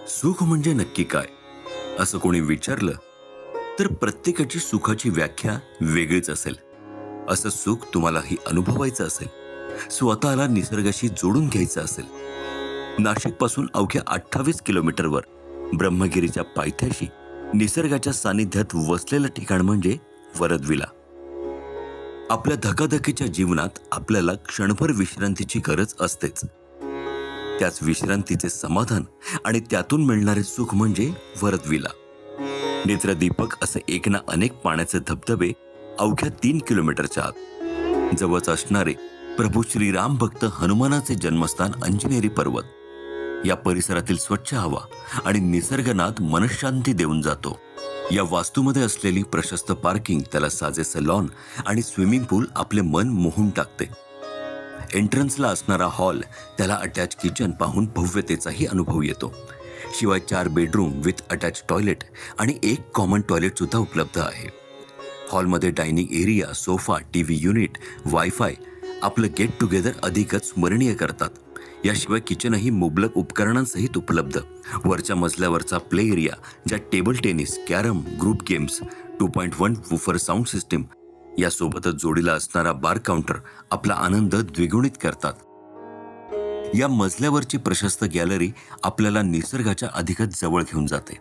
सुख म्हणजे नक्की काय असं कोणी विचारलं तर प्रत्येकाची सुखाची व्याख्या वेगळीच असेल. असं सुख तुम्हालाही अनुभवायचं असेल, स्वतःला निसर्गाशी जोडून घ्यायचं असेल, नाशिकपासून अवघ्या 28 किलोमीटरवर ब्रह्मगिरीच्या पायथ्याशी निसर्गाच्या सानिध्यात वसलेलं ठिकाण म्हणजे वरदविला. आपल्या धकाधकीच्या जीवनात आपल्याला क्षणभर विश्रांतीची गरज असतेच. त्याच विश्रांतीचे समाधान आणि त्यातून मिळणारे सुख म्हणजे वरदविला. नेत्रदीपक असे एक ना अनेक पाण्याचे धबधबे अवघ्या 3 किलोमीटरच्या आत, जवळच असणारे प्रभू श्रीराम भक्त हनुमानाचे जन्मस्थान अंजनेरी पर्वत, या परिसरातील स्वच्छ हवा आणि निसर्गनाद मनशांती देऊन जातो. या वास्तूमध्ये असलेली प्रशस्त पार्किंग, त्याला साजेसे लॉन आणि स्विमिंग पूल आपले मन मोहून टाकते. एंट्रन्सला असणारा हॉल, त्याला अटॅच किचन पाहून भव्यतेचाही अनुभव येतो. शिवाय 4 बेडरूम विथ अटॅच टॉयलेट आणि 1 कॉमन टॉयलेट सुद्धा उपलब्ध आहे. हॉलमध्ये dining area, sofa, TV unit, wifi आपलं गेट टुगेदर अधिकच स्मरणीय करतात. याशिवाय किचनही मुबलक उपकरणांसहित उपलब्ध. वरच्या मजल्यावरचा प्ले एरिया, ज्यात table tennis, carrom, group games, 2.1 woofer sound system यासोबतच जोडीला असणारा बार काउंटर आपला आनंद द्विगुणित करतात. या मजल्यावरची प्रशस्त गॅलरी आपल्याला निसर्गाच्या अधिकच जवळ घेऊन जाते.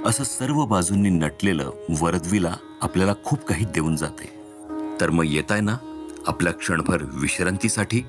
असं सर्व बाजूंनी नटलेलं वरदविला आपल्याला खूप काही देऊन जाते. तर मग येताय ना आपल्या क्षणभर विश्रांतीसाठी?